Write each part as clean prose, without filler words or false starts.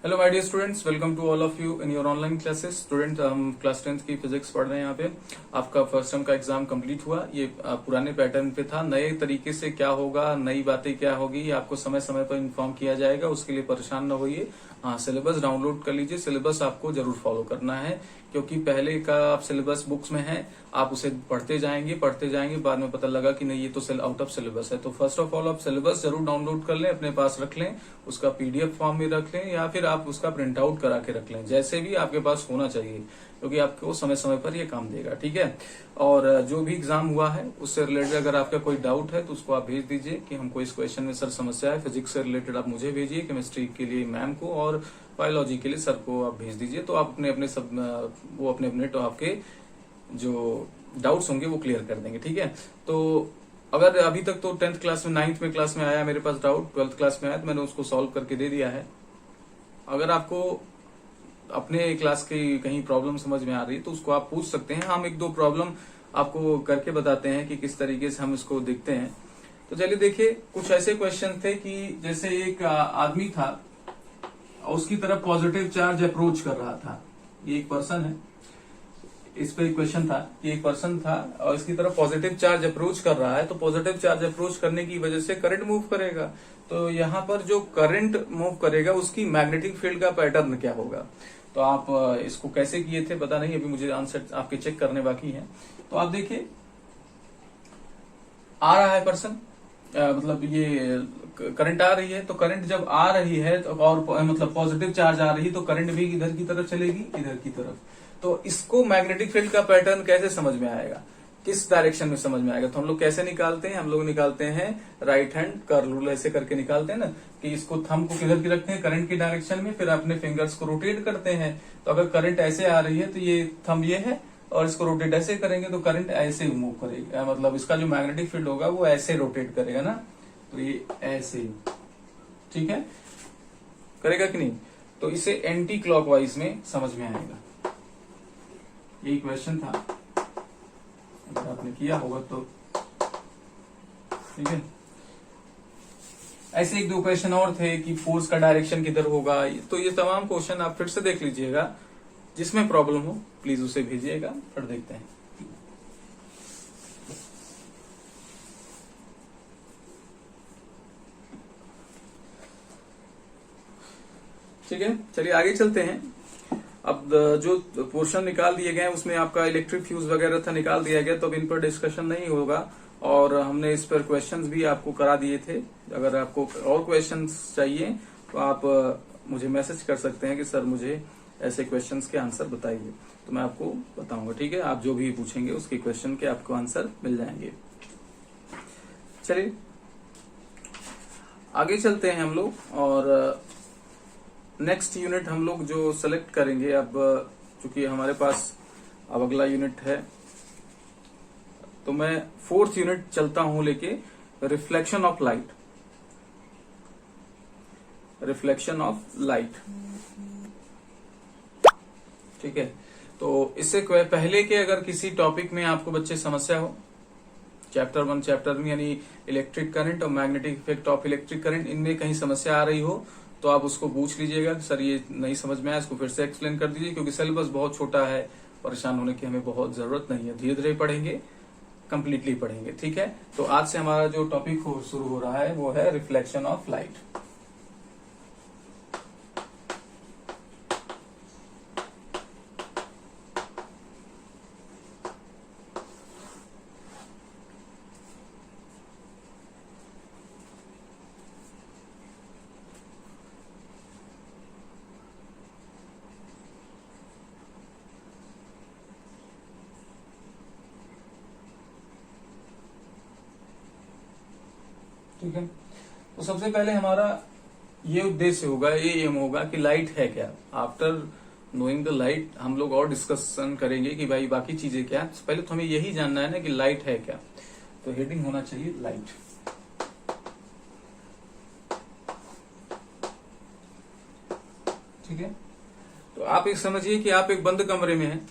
Hello my dear students, welcome to all of you in your online classes. Student, हम class 10th की physics पढ़ रहे हैं। यहाँ पे आपका फर्स्ट टर्म का एग्जाम कंप्लीट हुआ। ये पुराने पैटर्न पे था। नए तरीके से क्या होगा, नई बातें क्या होगी, ये आपको समय समय पर इन्फॉर्म किया जाएगा। उसके लिए परेशान न होइए। हाँ, सिलेबस डाउनलोड कर लीजिए। सिलेबस आपको जरूर फॉलो करना है, क्योंकि पहले का आप सिलेबस बुक्स में है, आप उसे पढ़ते जाएंगे, बाद में पता लगा कि नहीं ये तो आउट ऑफ सिलेबस है। तो फर्स्ट ऑफ ऑल आप सिलेबस जरूर डाउनलोड कर लें, अपने पास रख लें, उसका पीडीएफ फॉर्म में रख लें या फिर आप उसका प्रिंट आउट करा के रख लें, जैसे भी आपके पास होना चाहिए, क्योंकि आपको समय समय पर ये काम देगा। ठीक है। और जो भी एग्जाम हुआ है उससे रिलेटेड अगर आपका कोई डाउट है तो उसको आप भेज दीजिए कि हमको इस क्वेश्चन में सर समस्या है। फिजिक्स से रिलेटेड आप मुझे भेजिए, केमिस्ट्री के लिए मैम को और बायोलॉजी के लिए सर को आप भेज दीजिए। तो आप अपने अपने सब वो अपने अपने तो आपके जो डाउट्स होंगे वो क्लियर कर देंगे। ठीक है। तो अगर अभी तक तो 10th क्लास में 9th में क्लास में आया मेरे पास डाउट, 12th क्लास में आया तो मैंने उसको सॉल्व करके दे दिया है। अगर आपको अपने क्लास की कहीं प्रॉब्लम समझ में आ रही है तो उसको आप पूछ सकते हैं। हम एक दो प्रॉब्लम आपको करके बताते हैं कि किस तरीके से हम इसको देखते हैं। तो चलिए देखिए, कुछ ऐसे क्वेश्चन थे कि जैसे एक आदमी था, उसकी तरफ पॉजिटिव चार्ज अप्रोच कर रहा था। ये एक पर्सन है, इस पे क्वेश्चन था कि एक पर्सन था और इसकी तरफ पॉजिटिव चार्ज अप्रोच कर रहा है। तो पॉजिटिव चार्ज अप्रोच करने की वजह से करंट मूव करेगा। तो यहाँ पर जो करंट मूव करेगा उसकी मैग्नेटिक फील्ड का पैटर्न क्या होगा। तो आप इसको कैसे किए थे पता नहीं, अभी मुझे आंसर आपके चेक करने बाकी है। तो आप देखिए, आ रहा है पर्सन, मतलब ये करंट आ रही है। तो करंट जब आ रही है तो और मतलब पॉजिटिव चार्ज आ रही है तो करंट भी इधर की तरफ चलेगी, इधर की तरफ। तो इसको मैग्नेटिक फील्ड का पैटर्न कैसे समझ में आएगा, किस डायरेक्शन में समझ में आएगा। तो हम लोग कैसे निकालते हैं, हम लोग निकालते हैं राइट हैंड कर्ल रूल ऐसे करके निकालते हैं ना, कि इसको थंब को किधर की रखते हैं, करंट की डायरेक्शन में, फिर अपने फिंगर्स को रोटेट करते हैं। तो अगर करंट ऐसे आ रही है तो ये थंब ये है, और इसको रोटेट ऐसे करेंगे तो करंट ऐसे मूव करेगा, मतलब इसका जो मैग्नेटिक फील्ड होगा वो ऐसे रोटेट करेगा ना। तो ये ऐसे, ठीक है, करेगा कि नहीं। तो इसे एंटी क्लॉकवाइज में समझ में आएगा। यही क्वेश्चन था, अगर आपने किया होगा तो ठीक है। ऐसे एक दो क्वेश्चन और थे कि फोर्स का डायरेक्शन किधर होगा। तो ये तमाम क्वेश्चन आप फिर से देख लीजिएगा, जिसमें प्रॉब्लम हो प्लीज उसे भेजिएगा, फिर देखते हैं। ठीक है, चलिए आगे चलते हैं। अब जो पोर्शन निकाल दिए गए उसमें आपका इलेक्ट्रिक फ्यूज वगैरह था, निकाल दिया गया, तो अब इन पर डिस्कशन नहीं होगा। और हमने इस पर क्वेश्चंस भी आपको करा दिए थे। अगर आपको और क्वेश्चंस चाहिए तो आप मुझे मैसेज कर सकते हैं कि सर मुझे ऐसे क्वेश्चंस के आंसर बताइए, तो मैं आपको बताऊंगा। ठीक है, आप जो भी पूछेंगे उसके क्वेश्चन के आपको आंसर मिल जाएंगे। चलिए आगे चलते हैं हम लोग, और नेक्स्ट यूनिट हम लोग जो सेलेक्ट करेंगे, अब चूंकि हमारे पास अब अगला यूनिट है, तो मैं 4th यूनिट चलता हूं लेके, reflection of light. Reflection of light, ठीक है। तो इससे पहले के अगर किसी टॉपिक में आपको बच्चे समस्या हो, चैप्टर 1 चैप्टर में यानी इलेक्ट्रिक करंट और magnetic effect of electric current, इनमें कहीं समस्या आ रही हो तो आप उसको पूछ लीजिएगा कि सर ये नहीं समझ में आया, इसको फिर से एक्सप्लेन कर दीजिए, क्योंकि सिलेबस बहुत छोटा है, परेशान होने की हमें बहुत जरूरत नहीं है। धीरे धीरे पढ़ेंगे, कंप्लीटली पढ़ेंगे। ठीक है। तो आज से हमारा जो टॉपिक शुरू हो रहा है वो है रिफ्लेक्शन ऑफ लाइट। ठीक है। तो सबसे पहले हमारा ये उद्देश्य होगा, ये एम होगा कि लाइट है क्या। आफ्टर नोइंग द लाइट हम लोग और डिस्कशन करेंगे कि भाई बाकी चीजें क्या। पहले तो हमें यही जानना है ना कि लाइट है क्या। तो हेडिंग होना चाहिए लाइट। ठीक है। तो आप एक समझिए कि आप एक बंद कमरे में हैं,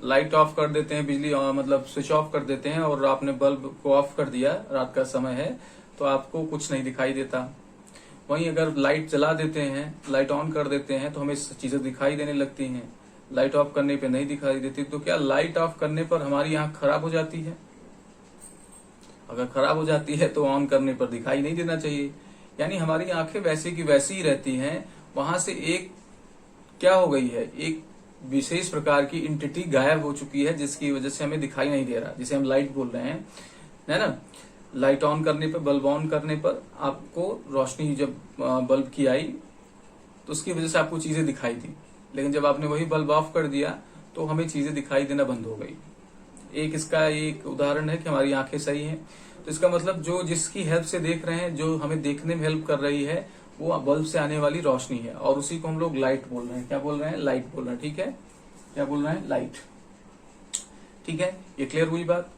लाइट ऑफ कर देते हैं, बिजली मतलब स्विच ऑफ कर देते हैं, और आपने बल्ब को ऑफ कर दिया, रात का समय है, तो आपको कुछ नहीं दिखाई देता। वहीं अगर लाइट जला देते हैं, लाइट ऑन कर देते हैं तो हमें चीजें दिखाई देने लगती हैं, लाइट ऑफ करने पे नहीं दिखाई देती। तो क्या लाइट ऑफ करने पर हमारी आंख खराब हो जाती है? अगर खराब हो जाती है तो ऑन करने पर दिखाई नहीं देना चाहिए। यानी हमारी आंखें वैसी की वैसी ही रहती हैं। वहां से एक क्या हो गई है, एक विशेष प्रकार की इंटिटी गायब हो चुकी है, जिसकी वजह से हमें दिखाई नहीं दे रहा, जिसे हम लाइट बोल रहे हैं, है ना। लाइट ऑन करने पर, बल्ब ऑन करने पर आपको रोशनी जब बल्ब की आई तो उसकी वजह से आपको चीजें दिखाई दी, लेकिन जब आपने वही बल्ब ऑफ कर दिया तो हमें चीजें दिखाई देना बंद हो गई। एक इसका एक उदाहरण है कि हमारी आंखें सही हैं। तो इसका मतलब जो जिसकी हेल्प से देख रहे हैं, जो हमें देखने में हेल्प कर रही है, वो बल्ब से आने वाली रोशनी है, और उसी को हम लोग लाइट बोल रहे हैं। क्या बोल रहे हैं? लाइट बोल रहे हैं। ठीक है, क्या बोल रहे हैं? लाइट। ठीक है, ये क्लियर हुई बात।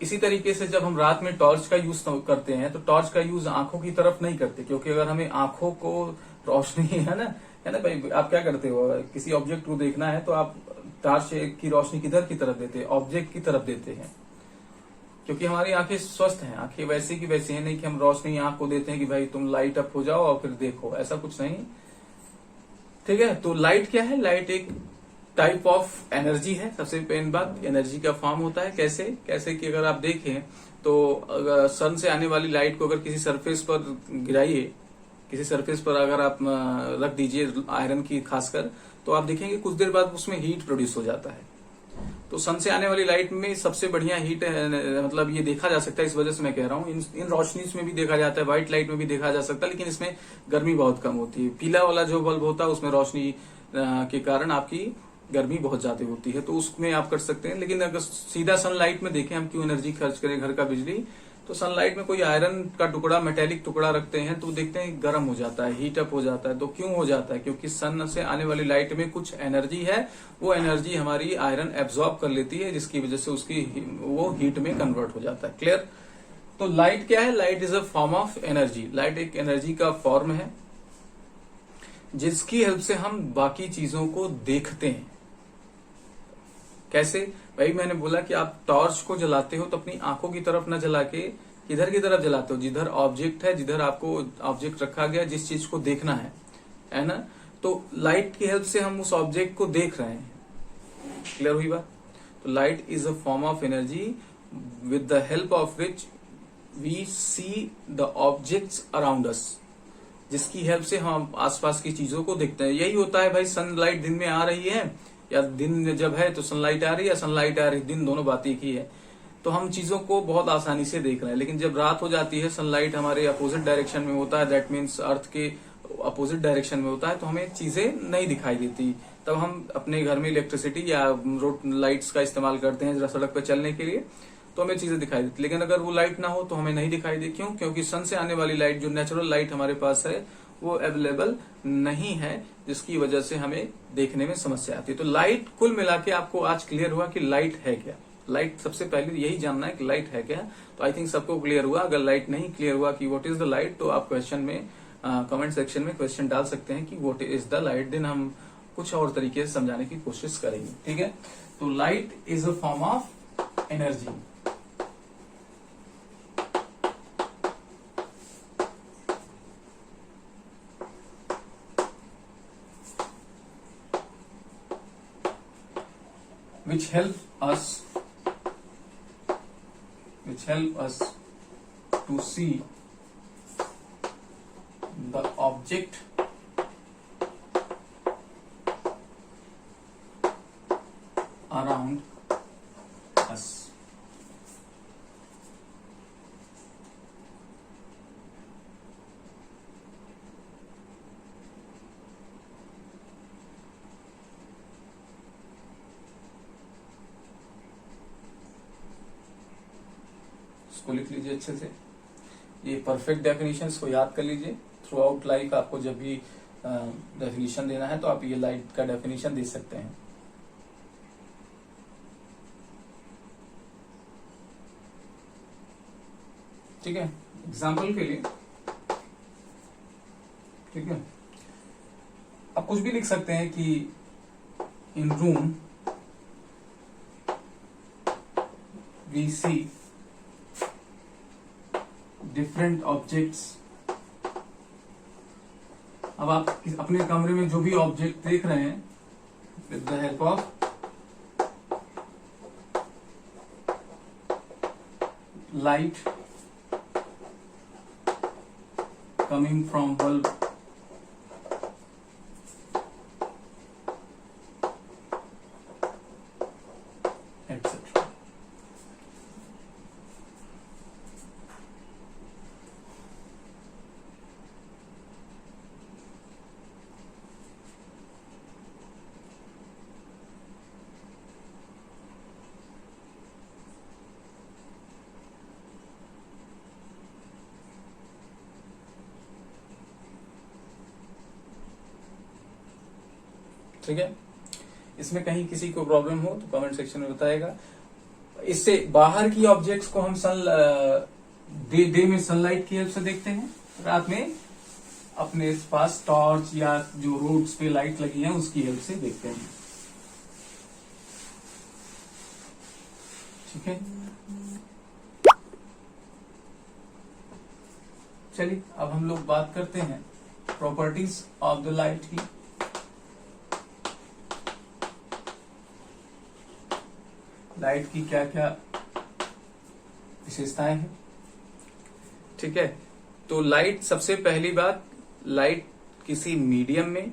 इसी तरीके से जब हम रात में टॉर्च का यूज करते हैं तो टॉर्च का यूज आंखों की तरफ नहीं करते, क्योंकि अगर हमें आंखों को रोशनी है ना भाई, आप क्या करते हो, किसी ऑब्जेक्ट को देखना है तो आप टॉर्च की रोशनी किधर की तरफ देते हैं? ऑब्जेक्ट की तरफ देते हैं, क्योंकि हमारी आंखें स्वस्थ हैं। आंखें वैसी की वैसी हैं, नहीं कि हम रोशनी आंख को देते हैं कि भाई तुम लाइट अप हो जाओ और फिर देखो, ऐसा कुछ नहीं। ठीक है, तो लाइट क्या है? लाइट एक टाइप ऑफ एनर्जी है। सबसे मेन बात, एनर्जी का फॉर्म होता है। कैसे? कैसे कि अगर आप देखें तो अगर सन से आने वाली लाइट को अगर किसी सरफेस पर गिराइए, किसी सरफेस पर अगर आप रख दीजिए आयरन की खासकर, तो आप देखेंगे कुछ देर बाद उसमें हीट प्रोड्यूस हो जाता है। तो सन से आने वाली लाइट में सबसे बढ़िया हीट है, मतलब ये देखा जा सकता है, इस वजह से मैं कह रहा हूँ। इन रोशनी में भी देखा जाता है, व्हाइट लाइट में भी देखा जा सकता है, लेकिन इसमें गर्मी बहुत कम होती है। पीला वाला जो बल्ब होता है उसमें रोशनी के कारण आपकी गर्मी बहुत ज्यादा होती है, तो उसमें आप कर सकते हैं। लेकिन अगर सीधा सनलाइट में देखें, हम क्यों एनर्जी खर्च करें घर का बिजली, तो सनलाइट में कोई आयरन का टुकड़ा, मेटेलिक टुकड़ा रखते हैं तो देखते हैं गर्म हो जाता है, हीट अप हो जाता है। तो क्यों हो जाता है? क्योंकि सन से आने वाली लाइट में कुछ एनर्जी है, वो एनर्जी हमारी आयरन एब्जॉर्ब कर लेती है, जिसकी वजह से उसकी वो हीट में कन्वर्ट हो जाता है। क्लियर? तो लाइट क्या है? Light is a form of energy. Light एक एनर्जी का फॉर्म है, जिसकी हेल्प से हम बाकी चीजों को देखते हैं। कैसे? भाई मैंने बोला कि आप टॉर्च को जलाते हो तो अपनी आंखों की तरफ न जला के किधर की तरफ जलाते हो? जिधर ऑब्जेक्ट है, जिधर आपको ऑब्जेक्ट रखा गया, जिस चीज को देखना है ना। तो लाइट की हेल्प से हम उस ऑब्जेक्ट को देख रहे हैं। क्लियर हुई बात? तो light is a form of energy with the help of which we see the objects around us, जिसकी हेल्प से हम आसपास की चीजों को देखते हैं। यही होता है भाई, सनलाइट दिन में आ रही है या दिन जब है तो सनलाइट आ रही है, या सनलाइट आ रही है, दिन, दोनों बात एक ही है। तो हम चीजों को बहुत आसानी से देख रहे हैं। लेकिन जब रात हो जाती है, सनलाइट हमारे अपोजिट डायरेक्शन में होता है, दैट मीन्स अर्थ के अपोजिट डायरेक्शन में होता है, तो हमें चीजें नहीं दिखाई देती। तब हम अपने घर में इलेक्ट्रिसिटी या रोड लाइट्स का इस्तेमाल करते हैं सड़क पर चलने के लिए, तो हमें चीजें दिखाई देती। लेकिन अगर वो लाइट ना हो तो हमें नहीं दिखाई दे। क्यों? क्योंकि सन से आने वाली लाइट, जो नेचुरल लाइट हमारे पास है, वो अवेलेबल नहीं है, जिसकी वजह से हमें देखने में समस्या आती है। तो लाइट, कुल मिला के आपको आज क्लियर हुआ कि लाइट है क्या। लाइट, सबसे पहले यही जानना है कि लाइट है क्या। तो आई थिंक सबको क्लियर हुआ। अगर लाइट नहीं क्लियर हुआ कि व्हाट इज द लाइट, तो आप क्वेश्चन में कमेंट सेक्शन में क्वेश्चन डाल सकते हैं कि what is the light, then हम कुछ और तरीके से समझाने की कोशिश करेंगे। ठीक है, तो light is a form of energy. which help us to see the object around us. इसको लिख लीजिए अच्छे से। ये परफेक्ट डेफिनेशंस को याद कर लीजिए। थ्रू आउट लाइफ आपको जब भी डेफिनेशन देना है तो आप ये लाइट का डेफिनेशन दे सकते हैं। ठीक है, एग्जाम्पल के लिए, ठीक है, आप कुछ भी लिख सकते हैं कि in room we see different objects अब आप अपने कमरे में जो भी ऑब्जेक्ट देख रहे हैं, with the help of light coming from bulb etcetera. ठीक है, इसमें कहीं किसी को प्रॉब्लम हो तो कमेंट सेक्शन में बताएगा। इससे बाहर की ऑब्जेक्ट्स को हम डे में सनलाइट की हेल्प से देखते हैं, रात में अपने पास टॉर्च या जो रोड्स पे लाइट लगी है उसकी हेल्प से देखते हैं। ठीक है, चलिए अब हम लोग बात करते हैं प्रॉपर्टीज ऑफ द लाइट की। लाइट की क्या क्या विशेषताएं हैं। ठीक है, तो लाइट, सबसे पहली बात, लाइट किसी मीडियम में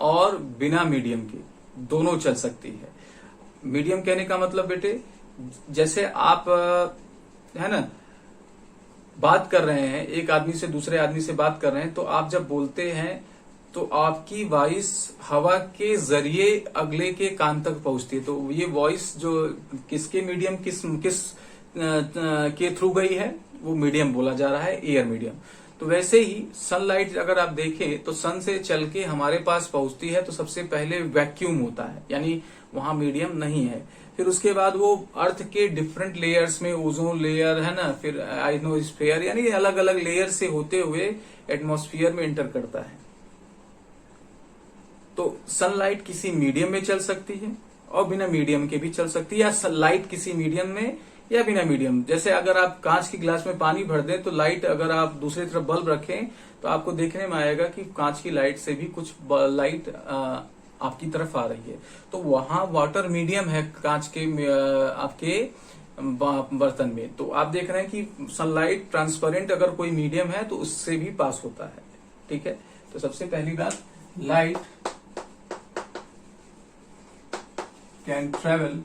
और बिना मीडियम के दोनों चल सकती है। मीडियम कहने का मतलब बेटे, जैसे आप है ना बात कर रहे हैं, एक आदमी से दूसरे आदमी से बात कर रहे हैं, तो आप जब बोलते हैं तो आपकी वॉइस हवा के जरिए अगले के कान तक पहुंचती है। तो ये वॉइस जो किसके मीडियम किस के थ्रू गई है, वो मीडियम बोला जा रहा है, एयर मीडियम। तो वैसे ही सनलाइट अगर आप देखें तो सन से चल के हमारे पास पहुंचती है तो सबसे पहले वैक्यूम होता है, यानी वहां मीडियम नहीं है। फिर उसके बाद वो अर्थ के डिफरेंट लेयर्स में, ओजोन लेयर है ना, फिर आइनोस्फीयर, यानी अलग अलग लेयर से होते हुए एटमॉस्फेयर में एंटर करता है। तो सनलाइट किसी मीडियम में चल सकती है और बिना मीडियम के भी चल सकती है, या सनलाइट किसी मीडियम में या बिना मीडियम। जैसे अगर आप कांच की ग्लास में पानी भर दें तो लाइट, अगर आप दूसरी तरफ बल्ब रखें तो आपको देखने में आएगा कि कांच की लाइट से भी कुछ लाइट आपकी तरफ आ रही है। तो वहां वाटर मीडियम है कांच के आपके बर्तन में। तो आप देख रहे हैं कि सनलाइट ट्रांसपेरेंट अगर कोई मीडियम है तो उससे भी पास होता है। ठीक है, तो सबसे पहली बात, light can travel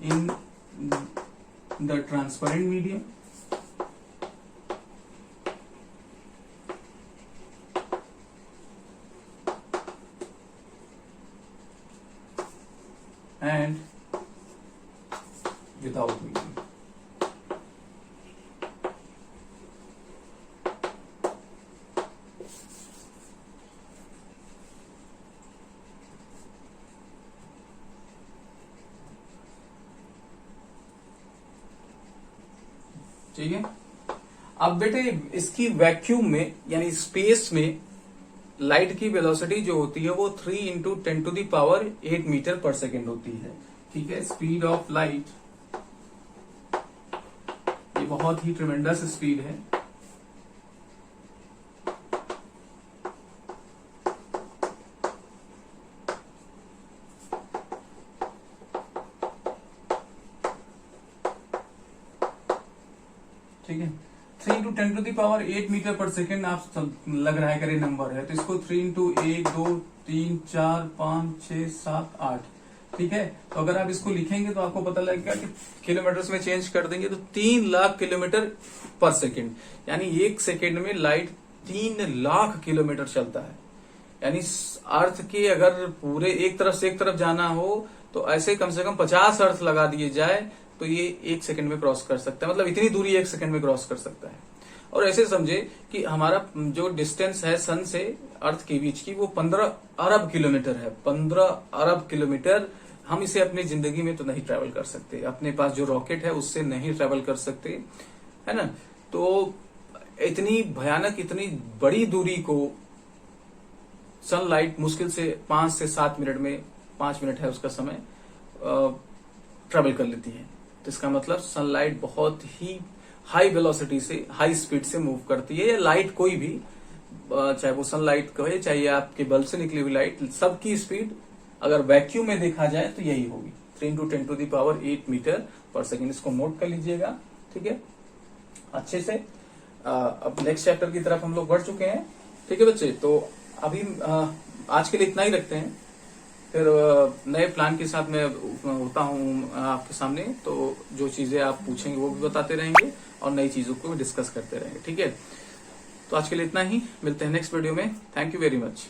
in the transparent medium and without medium. ठीक है, अब बेटे इसकी वैक्यूम में यानी स्पेस में लाइट की वेलोसिटी जो होती है वो 3 इंटू 10⁸ मीटर पर सेकेंड होती है। ठीक है, स्पीड ऑफ लाइट, ये बहुत ही ट्रेमेंडस स्पीड है। ठीक है, 3 इंटू 10⁸ मीटर पर सेकेंड आप लग रहा है करे नंबर है, तो इसको 3 इंटू 1 2 3 4 5 6 7 8। ठीक है, तो अगर आप इसको लिखेंगे तो आपको पता लगेगा कि किलोमीटर में चेंज कर देंगे तो 3 लाख किलोमीटर पर सेकेंड, यानी एक सेकेंड में लाइट 3 लाख किलोमीटर चलता है। यानी अर्थ के अगर पूरे एक तरफ से एक तरफ जाना हो तो ऐसे कम से कम 50 अर्थ लगा दिए जाए तो ये एक सेकंड में क्रॉस कर सकता है, मतलब इतनी दूरी एक सेकंड में क्रॉस कर सकता है। और ऐसे समझे कि हमारा जो डिस्टेंस है सन से अर्थ के बीच की वो 15 अरब किलोमीटर है। 15 अरब किलोमीटर, हम इसे अपनी जिंदगी में तो नहीं ट्रेवल कर सकते, अपने पास जो रॉकेट है उससे नहीं ट्रेवल कर सकते, है ना। तो इतनी भयानक, इतनी बड़ी दूरी को सनलाइट मुश्किल से 5 से 7 मिनट में, 5 मिनट है उसका समय, ट्रेवल कर लेती है। तो इसका मतलब सनलाइट बहुत ही हाई वेलोसिटी से, हाई स्पीड से मूव करती है। या लाइट कोई भी, चाहे वो सनलाइट कहे, चाहे आपके बल्ब से निकली हुई लाइट, सबकी स्पीड अगर वैक्यूम में देखा जाए तो यही होगी, 3 × 10⁸ मीटर पर सेकेंड। इसको नोट कर लीजिएगा, ठीक है, अच्छे से। अब नेक्स्ट चैप्टर की तरफ हम लोग बढ़ चुके हैं, ठीक है बच्चे। तो अभी आज के लिए इतना ही रखते हैं, फिर नए प्लान के साथ मैं होता हूँ आपके सामने। तो जो चीजें आप पूछेंगे वो भी बताते रहेंगे और नई चीजों को भी डिस्कस करते रहेंगे, ठीक है। तो आज के लिए इतना ही, मिलते हैं नेक्स्ट वीडियो में। Thank you very much.